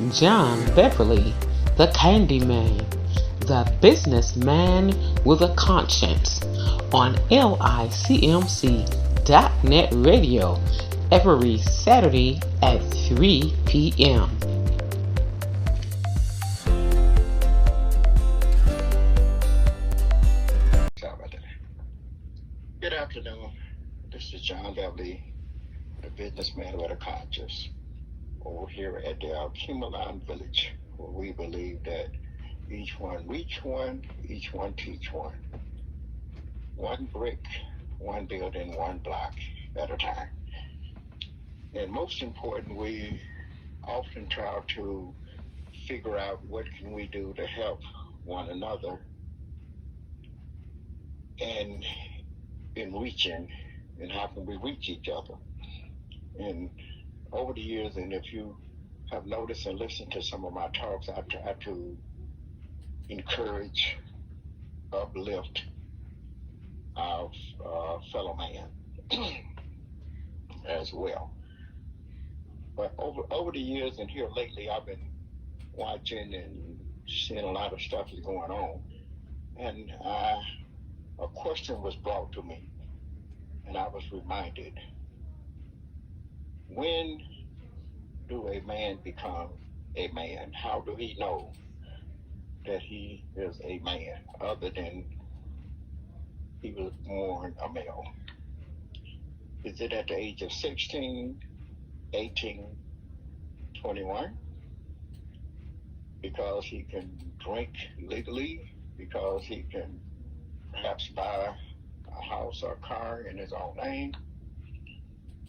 John Beverly, the Candyman, the businessman with a conscience, on LICMC.net radio every Saturday at 3 p.m. Good afternoon. This is John Beverly, the businessman with a conscience, over here at the AKUBELAN village, where we believe that each one reach one, each one teach one. One brick, one building, one block at a time. And most important, we often try to figure out what can we do to help one another and in reaching, and how can we reach each other. And over the years, and if you have noticed and listened to some of my talks, I try to encourage, uplift our fellow man as well. But over the years and here lately, I've been watching and seeing a lot of stuff is going on. And a question was brought to me, and I was reminded, when do a man become a man? How do he know that he is a man other than he was born a male? Is it at the age of 16, 18, 21? Because he can drink legally, because he can perhaps buy a house or a car in his own name,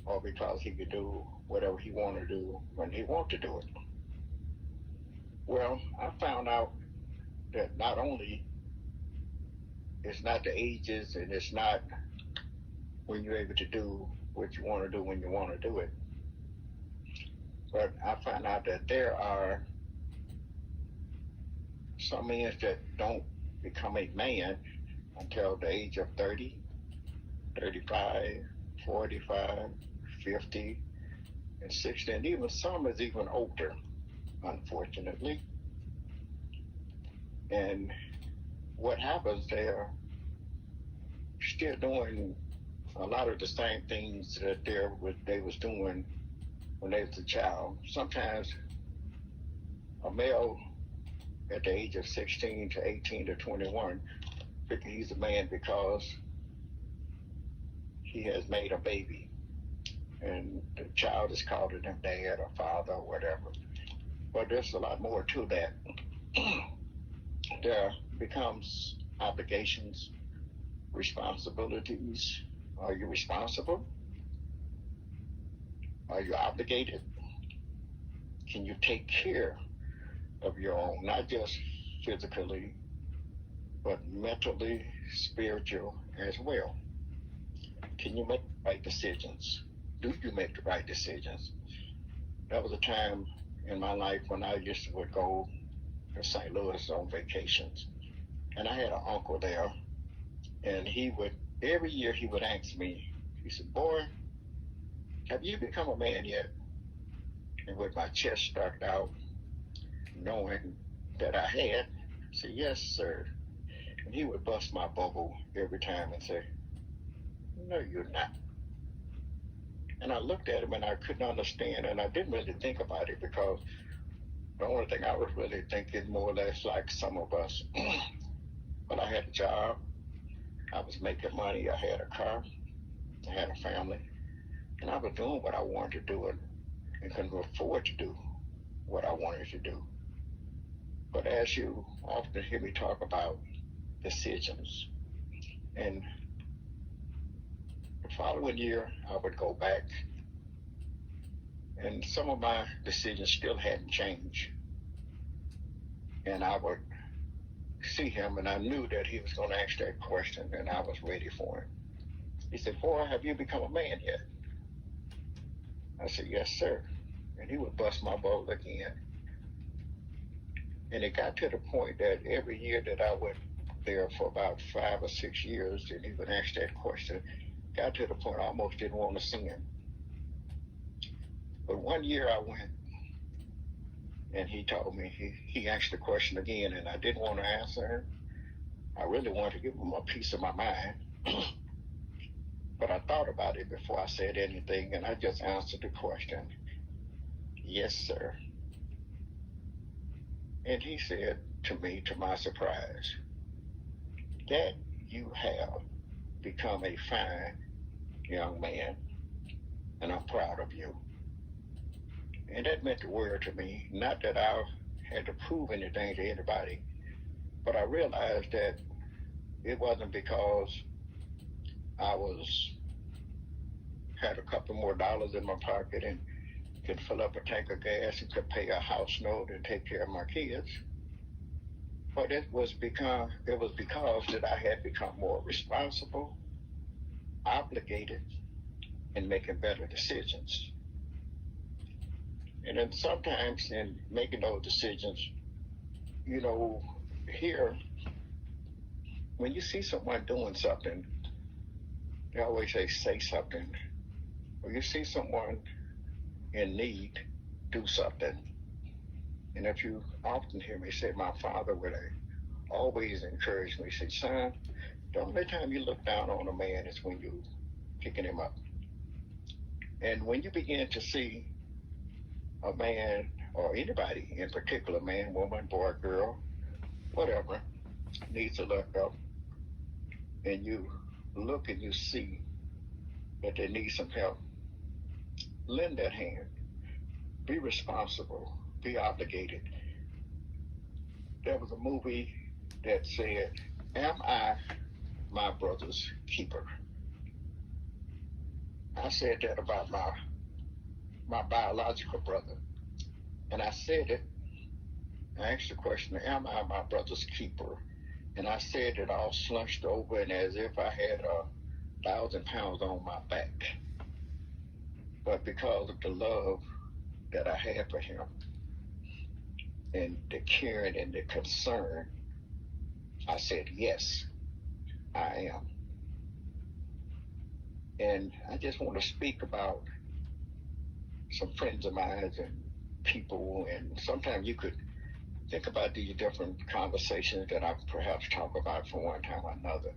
or because he could do whatever he want to do when he want to do it. Well, I found out that not only it's not the ages and it's not when you're able to do what you want to do when you want to do it, but I found out that there are some men that don't become a man until the age of 30, 35, 45, 50, and 60, and even some is even older, unfortunately. And what happens, they're still doing a lot of the same things that they was doing when they was a child. Sometimes a male at the age of 16 to 18 to 21 thinking he's a man because he has made a baby, and the child is calling him dad or father or whatever. But there's a lot more to that. There becomes obligations, responsibilities. Are you responsible? Are you obligated? Can you take care of your own, not just physically, but mentally, spiritual as well? Can you make the right decisions? Do you make the right decisions? That was a time in my life when I would go to St. Louis on vacations. And I had an uncle there, and every year he would ask me, he said, "Boy, have you become a man yet?" And with my chest stuck out, knowing that I had, I said, "Yes, sir." And he would bust my bubble every time and say, "No, you're not." And I looked at him and I couldn't understand, and I didn't really think about it, because the only thing I was really thinking more or less like some of us. But I had a job, I was making money, I had a car, I had a family, and I was doing what I wanted to do and couldn't afford to do what I wanted to do. But as you often hear me talk about decisions, and the following year I would go back, and some of my decisions still hadn't changed. And I would see him, and I knew that he was going to ask that question, and I was ready for him. He said, "Boy, have you become a man yet?" I said, "Yes, sir." And he would bust my bubble again. And it got to the point that every year that I went there for about 5 or 6 years, and he would ask that question, got to the point I almost didn't want to see him. But one year I went, And he told me, he asked the question again, and I didn't want to answer him. I really wanted to give him a piece of my mind. But I thought about it before I said anything, and I just answered the question, yes, sir. And he said to me, to my surprise, that you have become a fine young man, and I'm proud of you. And that meant the world to me. Not that I had to prove anything to anybody, but I realized that it wasn't because I had a couple more dollars in my pocket and could fill up a tank of gas and could pay a house note and take care of my kids. But it was because that I had become more responsible, obligated, and making better decisions. And then sometimes in making those decisions, here, when you see someone doing something, they always say something. When you see someone in need, do something. And if you often hear me say, my father would always encourage me, say, son, the only time you look down on a man is when you picking him up. And when you begin to see a man, or anybody in particular, man, woman, boy, girl, whatever, needs to look up, and you look and you see that they need some help, lend that hand. Be responsible. Be obligated. There was a movie that said, am I my brother's keeper? I said that about my biological brother. And I said it, I asked the question, am I my brother's keeper? And I said it all slunched over and as if I had 1,000 pounds on my back. But because of the love that I had for him and the caring and the concern, I said, yes, I am. And I just want to speak about some friends of mine and people, and sometimes you could think about these different conversations that I perhaps talk about from one time or another.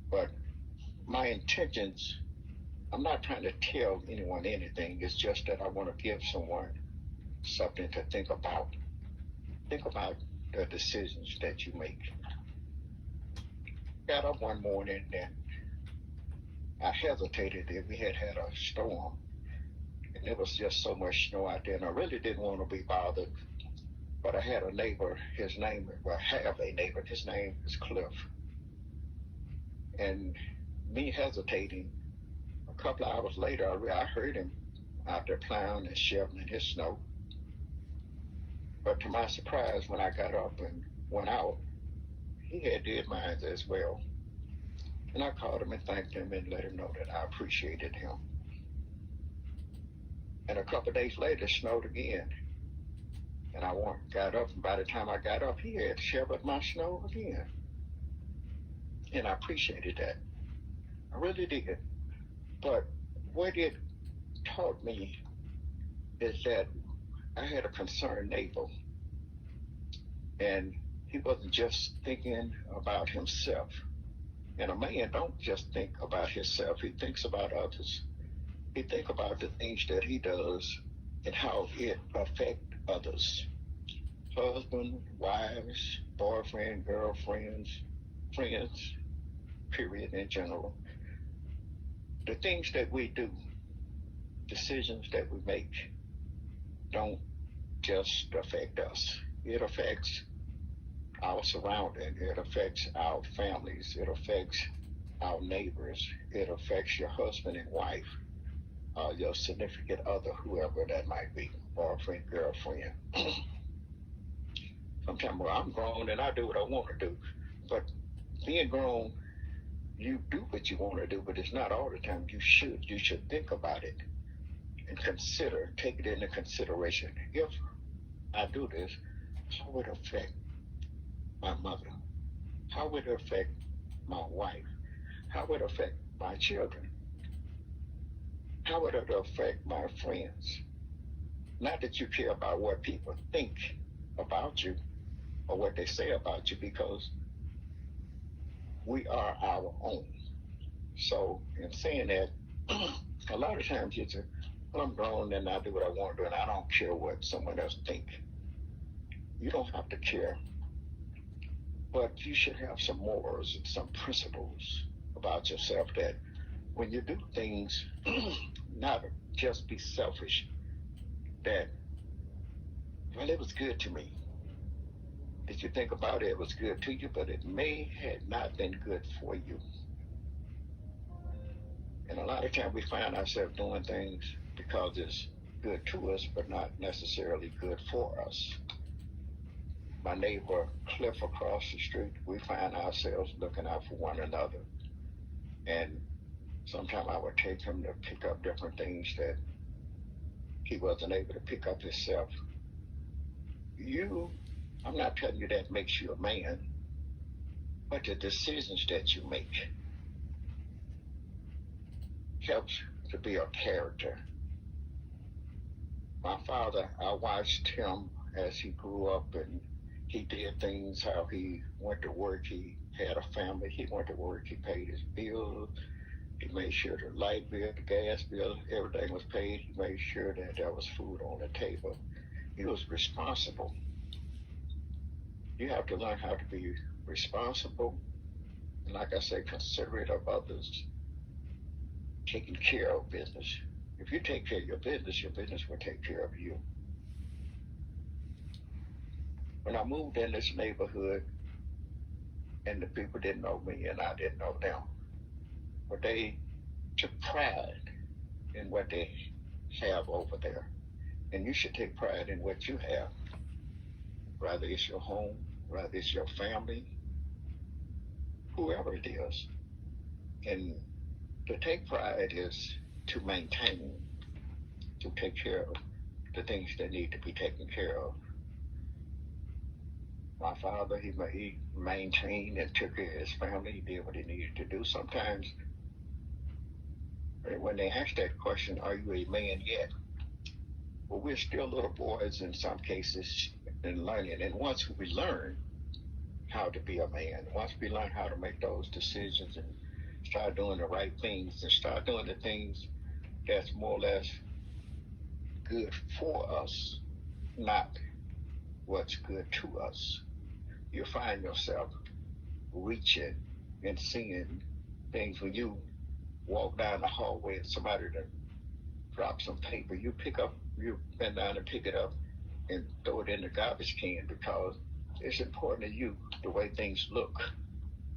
But my intentions, I'm not trying to tell anyone anything. It's just that I want to give someone something to think about. Think about the decisions that you make. Got up one morning and I hesitated that we had a storm. And there was just so much snow out there, and I really didn't want to be bothered. But I had a neighbor, his name is Cliff. And me hesitating, a couple of hours later, I heard him out there plowing and shoveling his snow. But to my surprise, when I got up and went out, he had did mine as well. And I called him and thanked him and let him know that I appreciated him. And a couple of days later, it snowed again. And I got up, and by the time I got up, he had shoveled my snow again. And I appreciated that. I really did. But what it taught me is that I had a concerned neighbor. And he wasn't just thinking about himself. And a man don't just think about himself, he thinks about others. He thinks about the things that he does and how it affects others. Husband, wives, boyfriend, girlfriends, friends, period, in general. The things that we do, decisions that we make, don't just affect us. It affects our surrounding. It affects our families. It affects our neighbors. It affects your husband and wife, your significant other, whoever that might be, boyfriend, girlfriend. Sometimes, well, I'm grown and I do what I want to do. But being grown, you do what you want to do, but it's not all the time. You should think about it and take it into consideration. If I do this, how would it affect my mother? How would it affect my wife? How would it affect my children? How would it affect my friends? Not that you care about what people think about you or what they say about you, because we are our own. So in saying that, a lot of times you say, well, I'm grown and I do what I want to do and I don't care what someone else thinks. You don't have to care, but you should have some morals and some principles about yourself, that when you do things, not just be selfish, that, well, it was good to me. Did you think about it? It was good to you, but it may have not been good for you. And a lot of times we find ourselves doing things because it's good to us, but not necessarily good for us. My neighbor Cliff across the street, we find ourselves looking out for one another. And sometimes I would take him to pick up different things that he wasn't able to pick up himself. I'm not telling you that makes you a man, but the decisions that you make helps to be a character. My father, I watched him as he grew up, and he did things, how he went to work, he had a family, he went to work, he paid his bills, he made sure the light bill, the gas bill, everything was paid, he made sure that there was food on the table. He was responsible. You have to learn how to be responsible, and like I say, considerate of others, taking care of business. If you take care of your business will take care of you. When I moved in this neighborhood, and the people didn't know me and I didn't know them, but they took pride in what they have over there. And you should take pride in what you have, whether it's your home, whether it's your family, whoever it is. And to take pride is to maintain, to take care of the things that need to be taken care of. My father, he maintained and took care of his family. He did what he needed to do. Sometimes when they ask that question, are you a man yet? Well, we're still little boys in some cases in learning. And once we learn how to be a man, once we learn how to make those decisions and start doing the right things and start doing the things that's more or less good for us, not what's good to us, you find yourself reaching and seeing things. When you walk down the hallway and somebody drop some paper, you bend down and pick it up and throw it in the garbage can, because it's important to you the way things look.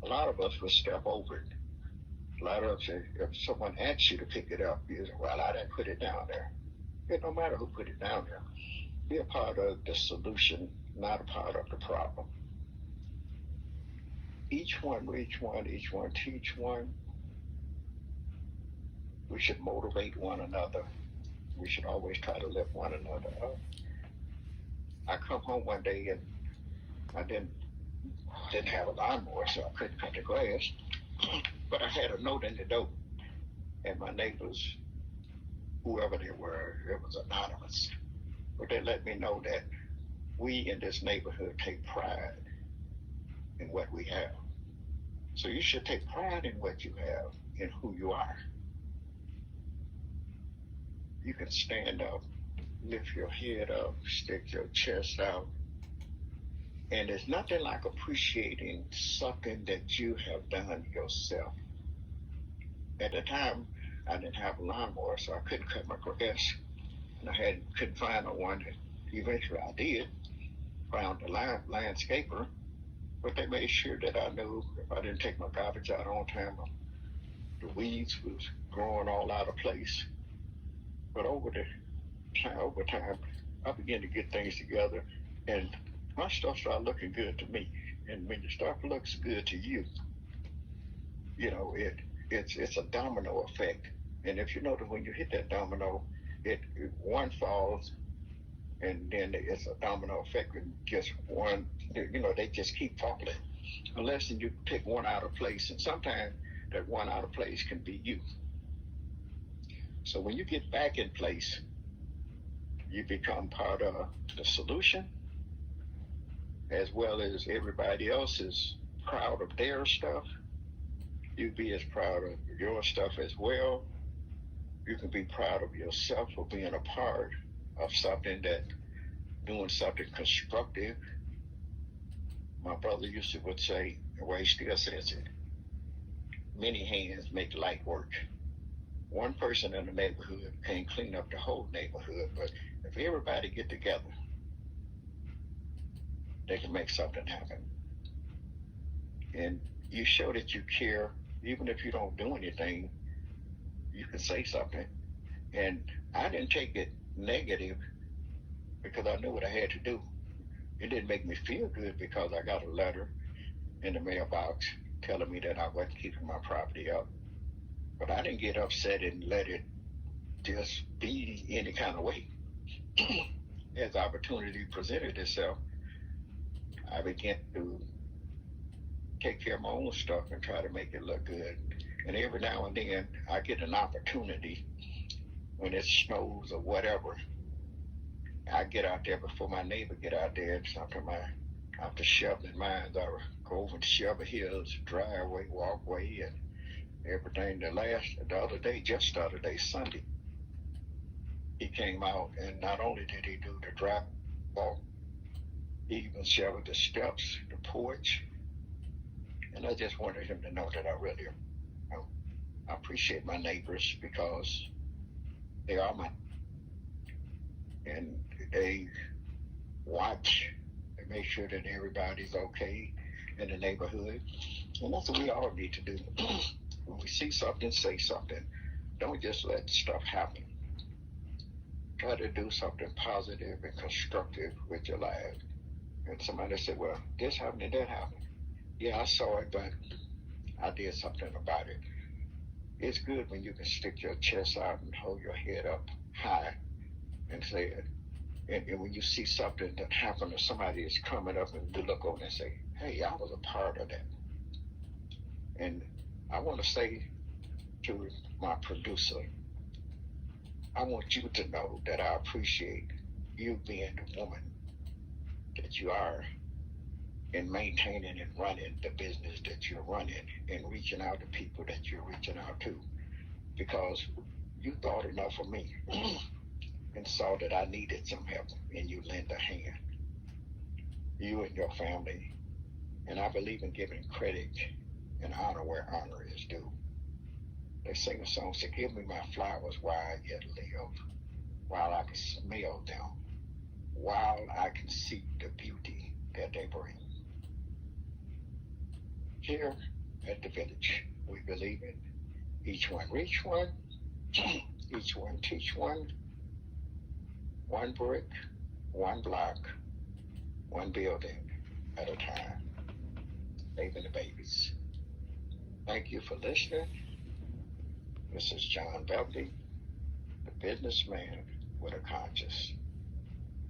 A lot of us will step over it. A lot of us, if someone asks you to pick it up, you say, well, I didn't put it down there. It don't matter who put it down there. Be a part of the solution, not a part of the problem. Each one reach one, each one teach one. We should motivate one another. We should always try to lift one another up. I come home one day and I didn't have a lawnmower, so I couldn't cut the grass. But I had a note in the door, and my neighbors, whoever they were, it was anonymous. But they let me know that we in this neighborhood take pride in what we have. So you should take pride in what you have, in who you are. You can stand up, lift your head up, stick your chest out. And there's nothing like appreciating something that you have done yourself. At the time, I didn't have a lawnmower, so I couldn't cut my grass. And I couldn't find one. Eventually I did, found a landscaper, but they made sure that I knew if I didn't take my garbage out on time, the weeds was growing all out of place. But over time, I began to get things together, and my stuff started looking good to me. And when your stuff looks good to you, it's a domino effect. And if you notice, when you hit that domino, one falls, and then it's a domino effect, and just one, they just keep falling, unless you pick one out of place. And sometimes that one out of place can be you. So when you get back in place, you become part of the solution, as well as everybody else is proud of their stuff. You be as proud of your stuff as well. You can be proud of yourself for being a part of something that doing something constructive. My brother used to would say, the way he still says it, many hands make light work. One person in the neighborhood can't clean up the whole neighborhood, but if everybody get together, they can make something happen. And you show that you care, even if you don't do anything, you can say something. And I didn't take it negative because I knew what I had to do. It didn't make me feel good because I got a letter in the mailbox telling me that I wasn't keeping my property up. But I didn't get upset and let it just be any kind of way. As opportunity presented itself, I began to take care of my own stuff and try to make it look good. And every now and then I get an opportunity when it snows or whatever. I get out there before my neighbor get out there, and sometimes after shoveling mine, I go over and shovel his driveway, walkway, and everything. The other day, Sunday, he came out, and not only did he do the drive walk, he even shoveled the steps, the porch. And I just wanted him to know that I really I appreciate my neighbors because they are mine. And they watch and make sure that everybody's okay in the neighborhood. And that's what we all need to do. When we see something, say something. Don't just let stuff happen. Try to do something positive and constructive with your life. And somebody said, well, this happened and that happened. Yeah, I saw it, but I did something about it. It's good when you can stick your chest out and hold your head up high and say it. And when you see something that happened or somebody is coming up and you look over and say, hey, I was a part of that. And I want to say to my producer, I want you to know that I appreciate you being the woman that you are in maintaining and running the business that you're running and reaching out to people that you're reaching out to, because you thought enough of me and saw that I needed some help and you lent a hand. You and your family. And I believe in giving credit and honor where honor is due. They sing a song, say, give me my flowers while I yet live, while I can smell them, while I can see the beauty that they bring. Here at the village, we believe in each one reach one, each one teach one brick, one block, one building at a time, saving the babies. Thank you for listening. This is John Beverly, the businessman with a conscience.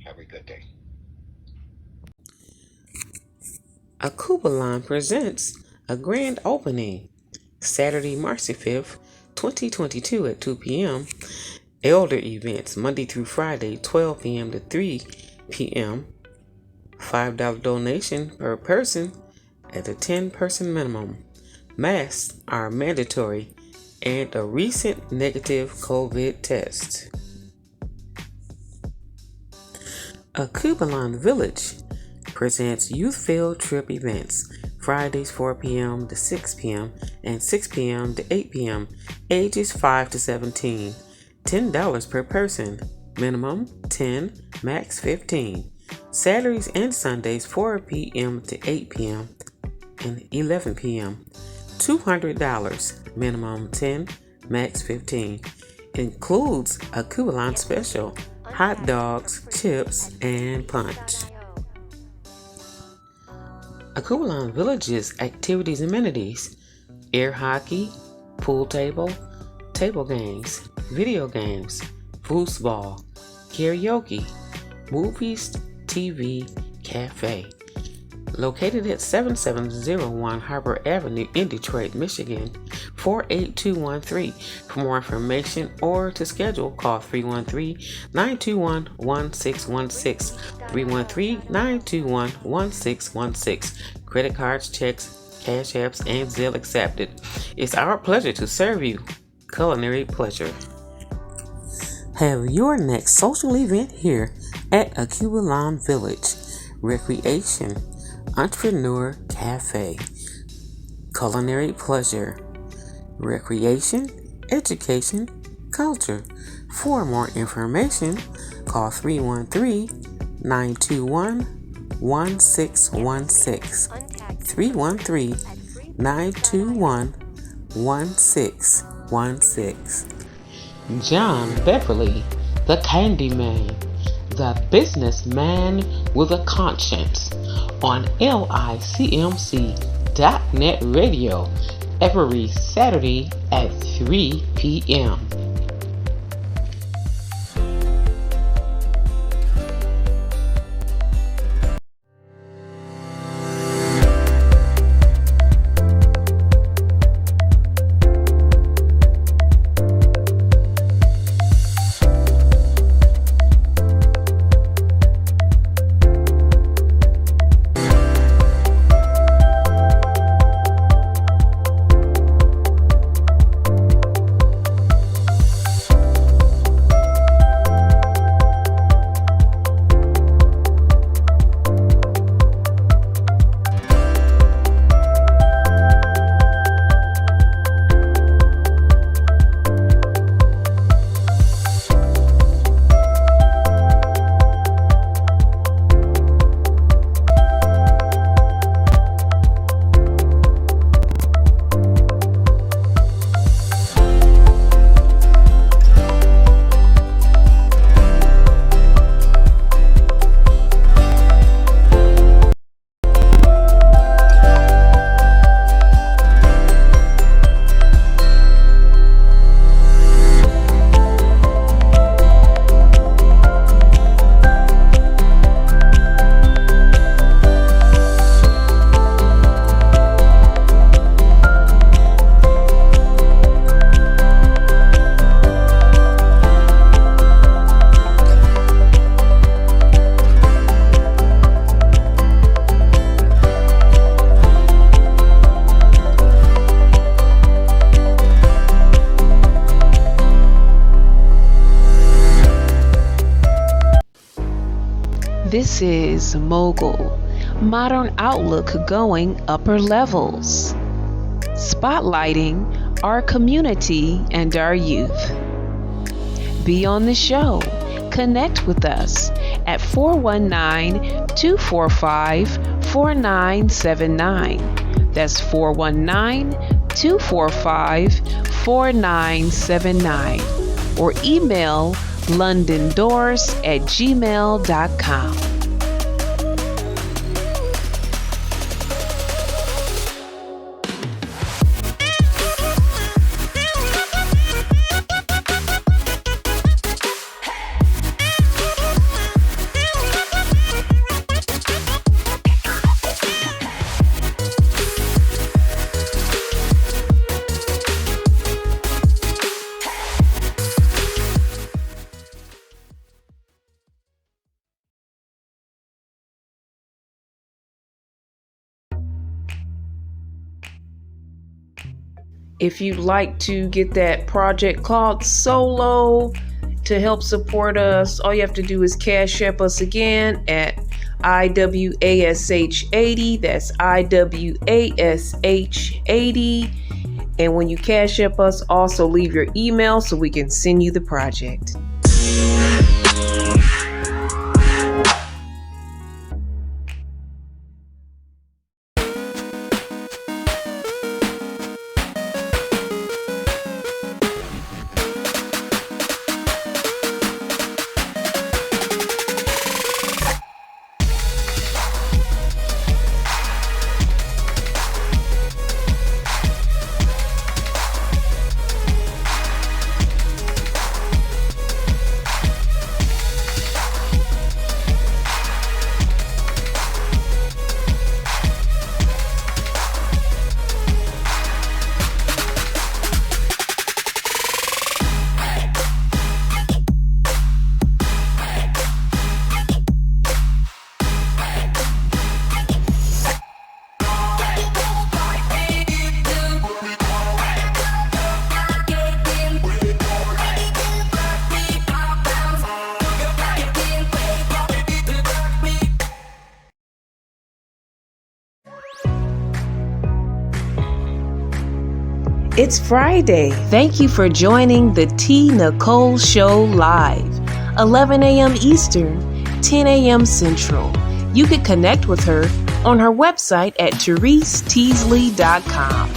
Have a good day. AKUBELAN presents a grand opening Saturday, March 5th, 2022 at 2 p.m. Elder events Monday through Friday, 12 p.m. to 3 p.m. $5 donation per person at a 10-person minimum. Masks are mandatory and a recent negative COVID test. AKUBELAN Village presents youth field trip events Fridays 4 p.m. to 6 p.m. and 6 p.m. to 8 p.m. ages 5 to 17. $10 per person. Minimum 10, max 15. Saturdays and Sundays 4 p.m. to 8 p.m. and 11 p.m. $200. Minimum 10, max 15. Includes a AKUBELAN special, hot dogs, chips, and punch. AKUBELAN Village's activities and amenities: air hockey, pool table games, video games, foosball, karaoke, movies, TV, cafe. Located at 7701 Harbor Avenue in Detroit, Michigan, 48213. For more information or to schedule, call 313-921-1616, 313-921-1616. Credit cards, checks, cash apps, and Zelle accepted. It's our pleasure to serve you. Culinary pleasure. Have your next social event here at AKUBELAN Village. Recreation, Entrepreneur Cafe, Culinary Pleasure, Recreation, Education, Culture. For more information, call 313-921-1616, 313-921-1616. John Beverly, the Candyman, the businessman with a conscience, on LICMC.net radio every Saturday at 3 p.m. This is Mogul, Modern Outlook going upper levels, spotlighting our community and our youth. Be on the show. Connect with us at 419-245-4979. That's 419-245-4979. Or email londondoors@gmail.com. If you'd like to get that project called Solo to help support us, all you have to do is Cash App us again at IWASH80. That's IWASH80. And when you Cash App us, also leave your email so we can send you the project. It's Friday. Thank you for joining the T. Nicole Show live, 11 a.m. Eastern, 10 a.m. Central. You can connect with her on her website at ThereseTeasley.com.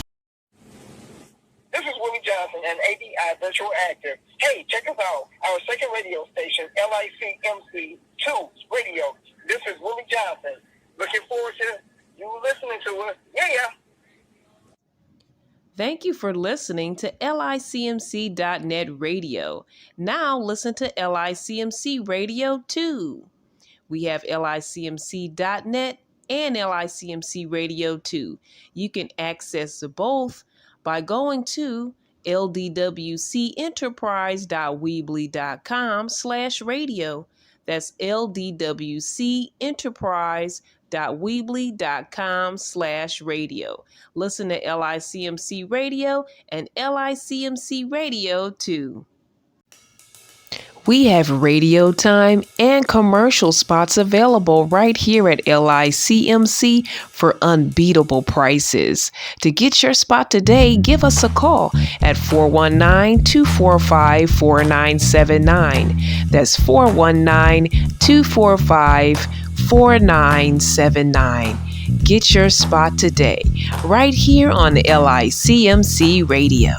This is Willie Johnson, an ADI virtual actor. Hey, check us out. Our second radio station, LICMC2 Radio. This is Willie Johnson. Looking forward to you listening to us. Yeah. Thank you for listening to LICMC.net radio. Now listen to LICMC Radio 2. We have LICMC.net and LICMC Radio 2. You can access both by going to ldwcenterprise.weebly.com/radio. That's ldwcenterprise.weebly.com/radio. Listen to LICMC Radio and LICMC Radio 2. We have radio time and commercial spots available right here at LICMC for unbeatable prices. To get your spot today, give us a call at 419-245-4979. That's 419-245-4979. Get your spot today, right here on LICMC Radio.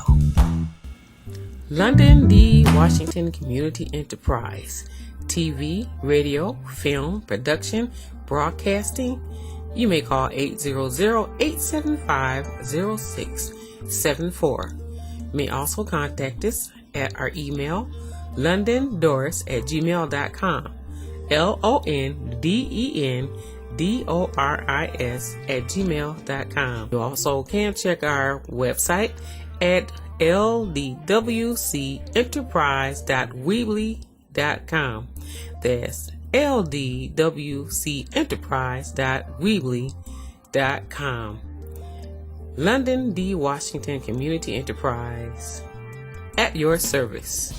London D. Washington Community Enterprise. TV, radio, film, production, broadcasting. You may call 800-875-0674. You may also contact us at our email, londondoris@gmail.com. LONDENDORIS@gmail.com. You also can check our website at ldwcenterprise.weebly.com. That's ldwcenterprise.weebly.com. London D. Washington Community Enterprise, at your service.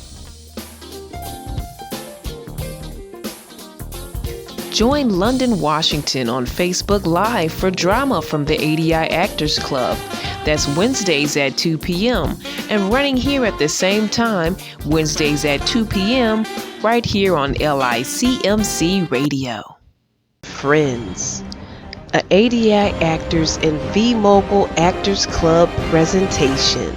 Join London Washington on Facebook Live for drama from the ADI Actors Club. That's Wednesdays at 2 p.m. and running here at the same time, Wednesdays at 2 p.m. right here on LICMC Radio. Friends, a ADI Actors and V-Mogul Actors Club presentation.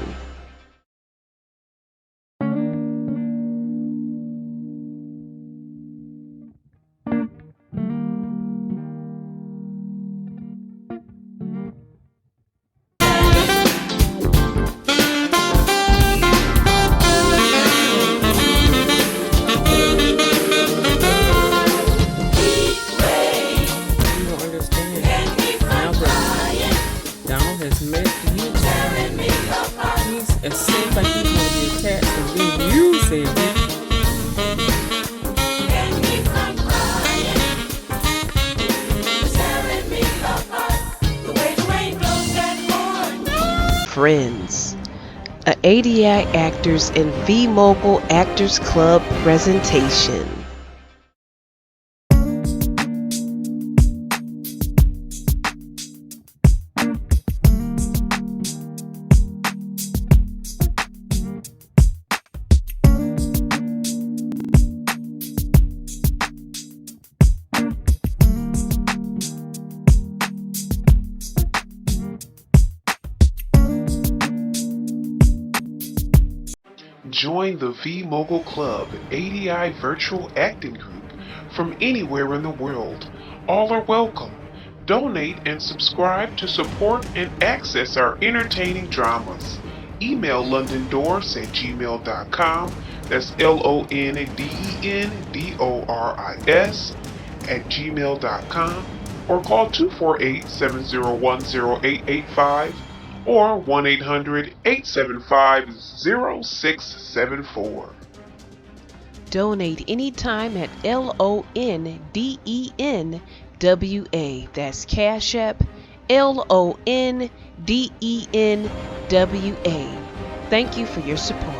It seems like he's going to be attached to me. You said Friends, a ADI Actors and V-Mogul Actors Club presentation. Join the V-Mogul Club ADI Virtual Acting Group from anywhere in the world. All are welcome. Donate and subscribe to support and access our entertaining dramas. Email londondoris@gmail.com. That's LONDENDORIS@gmail.com. Or call 248-701-0885. or 1-800-875-0674. Donate anytime at LONDENWA. That's Cash App, LONDENWA. Thank you for your support.